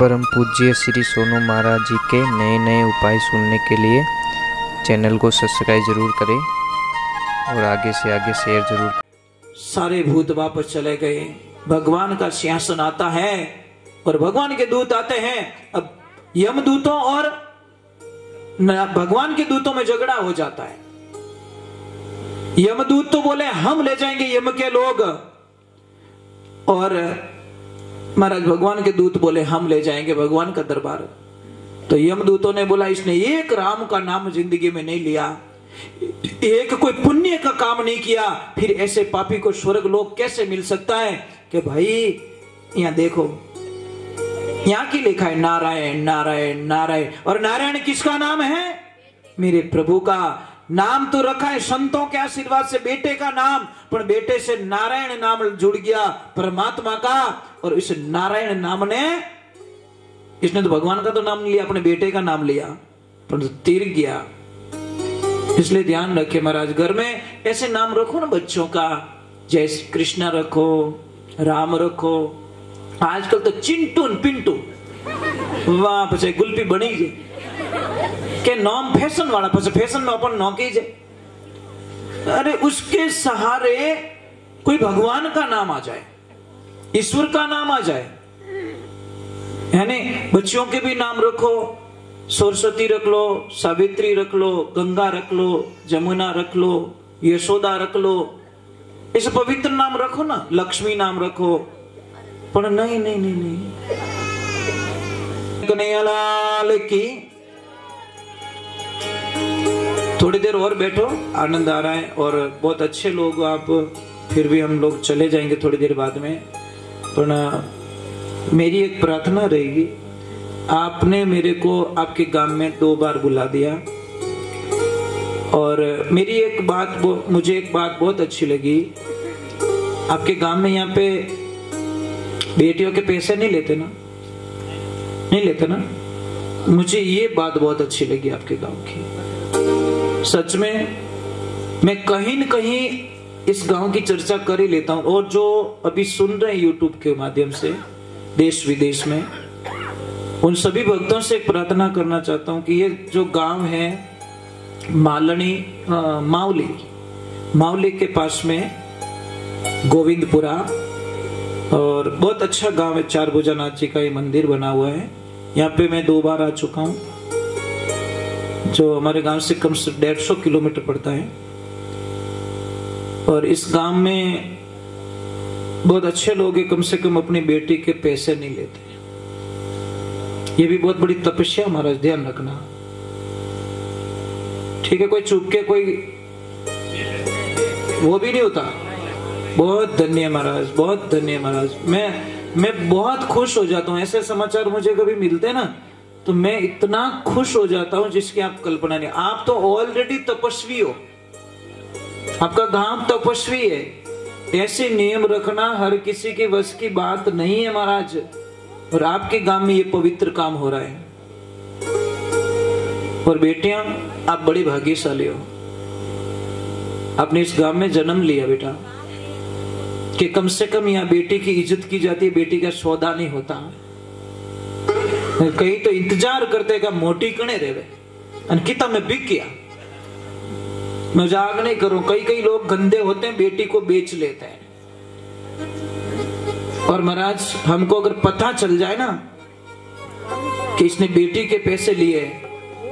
परम पूज्य श्री सोनू महाराज जी के नए नए उपाय सुनने के लिए चैनल को सब्सक्राइब जरूर करें और आगे से आगे शेयर जरूर करें। सारे भूत वापस चले गए, भगवान का सिंहासन आता है और भगवान के दूत आते हैं। अब यमदूतों और भगवान के दूतों में झगड़ा हो जाता है। यमदूत तो बोले हम ले जाएंगे यम के लोग, और महाराज भगवान के दूत बोले हम ले जाएंगे भगवान का दरबार। तो यमदूतों ने बोला इसने एक राम का नाम जिंदगी में नहीं लिया, एक कोई पुण्य का काम नहीं किया, फिर ऐसे पापी को स्वर्ग लोक कैसे मिल सकता है? कि भाई यहां देखो, यहां की लिखा है नारायण नारायण नारायण, और नारायण किसका नाम है? मेरे प्रभु का नाम तो रखा है संतों के आशीर्वाद से बेटे का नाम, पर बेटे से नारायण नाम जुड़ गया परमात्मा का, और इस नारायण नाम ने, इसने तो भगवान का तो नाम नहीं लिया, अपने बेटे का नाम लिया, पर तीर गया। इसलिए ध्यान रखे महाराज, घर में ऐसे नाम रखो ना बच्चों का, जैसे कृष्णा रखो, राम रखो, आजकल तो चिंटू पिंटू, वाह पचे गुल्पी बनी जे के नाम फैशन वाला, पचे फैशन में अपन नौ कीजे। अरे उसके सहारे कोई भगवान का नाम आ जाए, ईश्वर का नाम आ जाए, यानी बच्चों के भी नाम रखो, सरस्वती रख लो, सावित्री रख लो, गंगा रख लो, जमुना रख लो, यशोदा रख लो, ऐसे पवित्र नाम रखो ना, लक्ष्मी नाम रखो। पर नहीं नहीं नहीं नहीं, कन्हैयालाल की। थोड़ी देर और बैठो, आनंद आ रहा है और बहुत अच्छे लोग आप, फिर भी हम लोग चले जाएंगे थोड़ी देर बाद में। पर मेरी एक प्रार्थना रहेगी, आपने मेरे को आपके गांव में 2 बार बुला दिया, और मेरी एक बात, मुझे एक बात बहुत अच्छी लगी, आपके गांव में यहाँ पे बेटियों के पैसे नहीं लेते ना, नहीं लेते ना? मुझे ये बात बहुत अच्छी लगी आपके गांव की। सच में मैं कहीं न कहीं इस गांव की चर्चा कर ही लेता हूं, और जो अभी सुन रहे हैं यूट्यूब के माध्यम से देश विदेश में, उन सभी भक्तों से प्रार्थना करना चाहता हूं कि ये जो गांव है मालनी, मावली के पास में गोविंदपुरा, और बहुत अच्छा गांव है, 4 भुजानाथ जी का ये मंदिर बना हुआ है। यहाँ पे मैं 2 बार आ चुका हूँ, जो हमारे गांव से कम से 150 किलोमीटर पड़ता है। और इस गांव में बहुत अच्छे लोग हैं, कम से कम अपनी बेटी के पैसे नहीं लेते। ये भी बहुत बड़ी तपस्या महाराज, ध्यान रखना, ठीक है? कोई चुप के कोई वो भी नहीं होता। बहुत धन्य महाराज, बहुत धन्य महाराज। मैं बहुत खुश हो जाता हूँ, ऐसे समाचार मुझे कभी मिलते ना तो मैं इतना खुश हो जाता हूँ जिसकी आप कल्पना नहीं। आप तो ऑलरेडी तपस्वी हो, आपका गांव तपस्वी है। ऐसे नियम रखना हर किसी के वश की बात नहीं है महाराज, और आपके गांव में ये पवित्र काम हो रहा है। और बेटियां, आप बड़ी भाग्यशाली हो, आपने इस गांव में जन्म लिया बेटा, कि कम से कम यहाँ बेटी की इज्जत की जाती है, बेटी का सौदा नहीं होता। कहीं तो इंतजार करते का मोटी कने रेवे, अनकिता में बिक गया। मजाक नहीं करूं, कई लोग गंदे होते हैं, बेटी को बेच लेते हैं। और महाराज हमको अगर पता चल जाए ना कि इसने बेटी के पैसे लिए,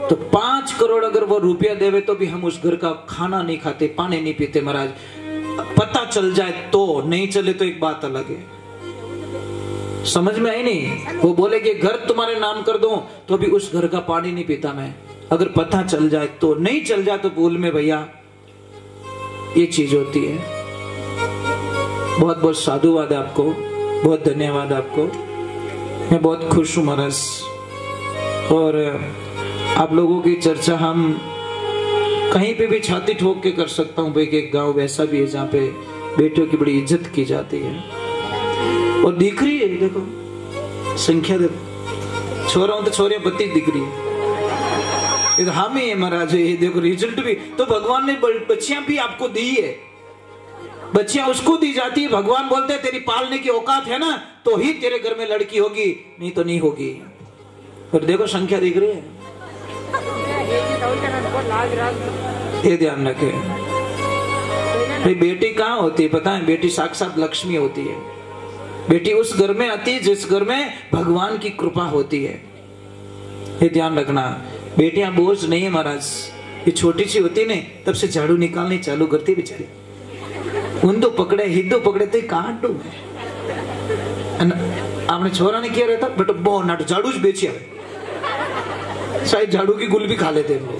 तो 5 करोड़ अगर वो रुपया देवे तो भी हम उस घर का खाना नहीं खाते, पानी नहीं पीते महाराज। पता चल जाए तो, नहीं चले तो एक बात अलग है। समझ में आई नहीं? वो बोले कि घर तुम्हारे नाम कर दूं तो भी उस घर का पानी नहीं पीता मैं, अगर पता चल जाए तो। नहीं चल जाए तो भूल में भैया, ये चीज होती है। बहुत बहुत साधुवाद आपको, बहुत धन्यवाद आपको। मैं बहुत खुश हूं महाराज, और आप लोगों की चर्चा हम कहीं पे भी छाती ठोक के कर सकता हूँ भाई, कि एक गांव वैसा भी है जहाँ पे बेटियों की बड़ी इज्जत की जाती है। और दिख रही है, देखो संख्या देखो, छोरा तो छोरियां बत्ती दिख रही है, हम ही है महाराज। ये देखो रिजल्ट भी तो भगवान ने बच्चियां भी आपको दी है, बच्चियां उसको दी जाती है। भगवान बोलते हैं तेरी पालने की औकात है ना तो ही तेरे घर में लड़की होगी, नहीं तो नहीं होगी। और देखो संख्या दिख रही है, ये ध्यान रखे। भाई बेटी कहाँ होती है पता है? बेटी साक्षात लक्ष्मी होती है। बेटी उस घर में आती है जिस घर में भगवान की कृपा होती है, ये ध्यान रखना। बेटियां बोझ नहीं है महाराज। ये छोटी सी होती है ने तब से झाड़ू निकालनी चालू करती है बेचारी। ઊંધું પકડે હિદ્દું પકડે તો કાઢું અને આપણે છોરાને ક્યાં રહેતા બેટો બહુ નાટું ઝાડુ જ બેચી આવે, शायद झाड़ू की गुल भी खा लेते हैं लोग।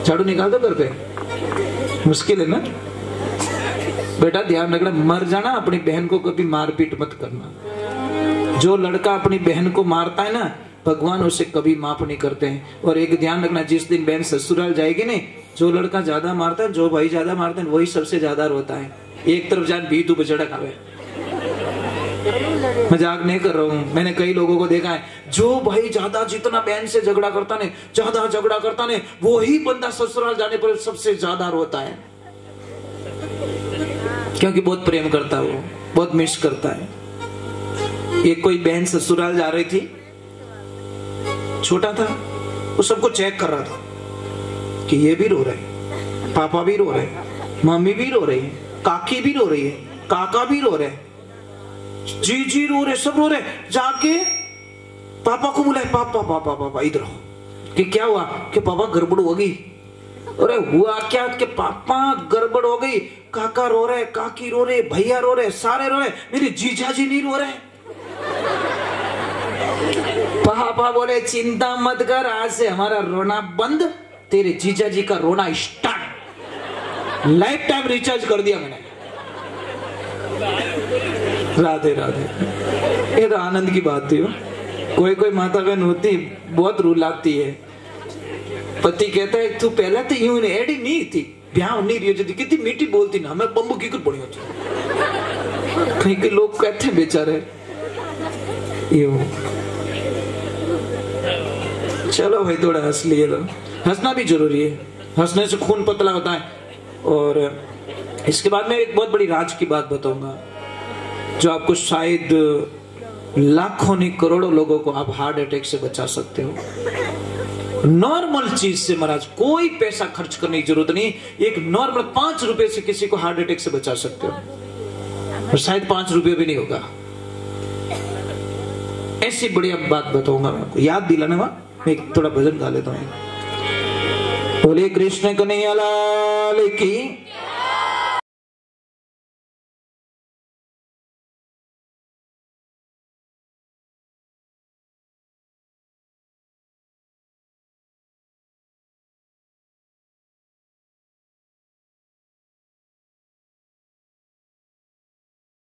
झाड़ू निकाल दो घर पे, मुश्किल है ना बेटा। ध्यान रखना, मर जाना अपनी बहन को कभी मारपीट मत करना। जो लड़का अपनी बहन को मारता है ना भगवान उसे कभी माफ नहीं करते हैं। और एक ध्यान रखना, जिस दिन बहन ससुराल जाएगी ने, जो लड़का ज्यादा मारता है, जो भाई ज्यादा मारता है वही सबसे ज्यादा रोता है। एक तरफ जान भी तू बचड़ा खावे, मजाक नहीं कर रहा हूँ। मैंने कई लोगों को देखा है, जो भाई ज्यादा जितना बहन से झगड़ा करता ने, ज्यादा झगड़ा करता ने, वो ही बंदा ससुराल जाने पर सबसे ज्यादा रोता है, क्योंकि बहुत प्रेम करता है, वो बहुत मिस करता है। एक कोई बहन ससुराल जा रही थी, छोटा था, वो सबको चेक कर रहा था कि ये भी रो रहे, पापा भी रो रहे, मम्मी भी रो रही है, काकी भी रो रही है, काका भी रो रहे, जी रो रहे, सब रो रहे। जाके पापा को बुलाए, पापा पापा पापा इधर हो। कि क्या हुआ? कि पापा गड़बड़ हो गई। अरे हुआ क्या? कि पापा गड़बड़ हो गई, काका रो रहे, काकी रो रहे, भैया रो रहे, सारे रो रहे, मेरे जीजा जी नहीं रो रहे। पापा बोले चिंता मत कर, आज से हमारा रोना बंद, तेरे जीजा जी का रोना स्टार्ट। लाइफ टाइम रिचार्ज कर दिया मैंने। राधे राधे। ये तो आनंद की बात थी। कोई कोई माता बहन होती बहुत रुलाती है। पति कहता है तू पहला तो यूं एडी नहीं थी, ब्याह नहीं रही होती, कितनी मीठी बोलती ना, मैं बम्बू की बड़ी होती। कहीं के लोग कहते हैं बेचारे यूं। चलो भाई थोड़ा हंस लिए, हंसना भी जरूरी है, हंसने से खून पतला होता है। और इसके बाद मैं एक बहुत बड़ी राज की बात बताऊंगा, जो आपको शायद लाखों नहीं करोड़ों लोगों को आप हार्ट अटैक से बचा सकते हो। नॉर्मल चीज से महाराज, कोई पैसा खर्च करने की जरूरत नहीं। एक नॉर्मल 5 रुपए से किसी को हार्ट अटैक से बचा सकते हो, और शायद 5 रुपए भी नहीं होगा। ऐसी बढ़िया बात बताऊंगा मैं आपको, याद दिलाने वाला। मैं थोड़ा भजन गा लेता हूँ। बोले कृष्ण कन्हैया लाल की।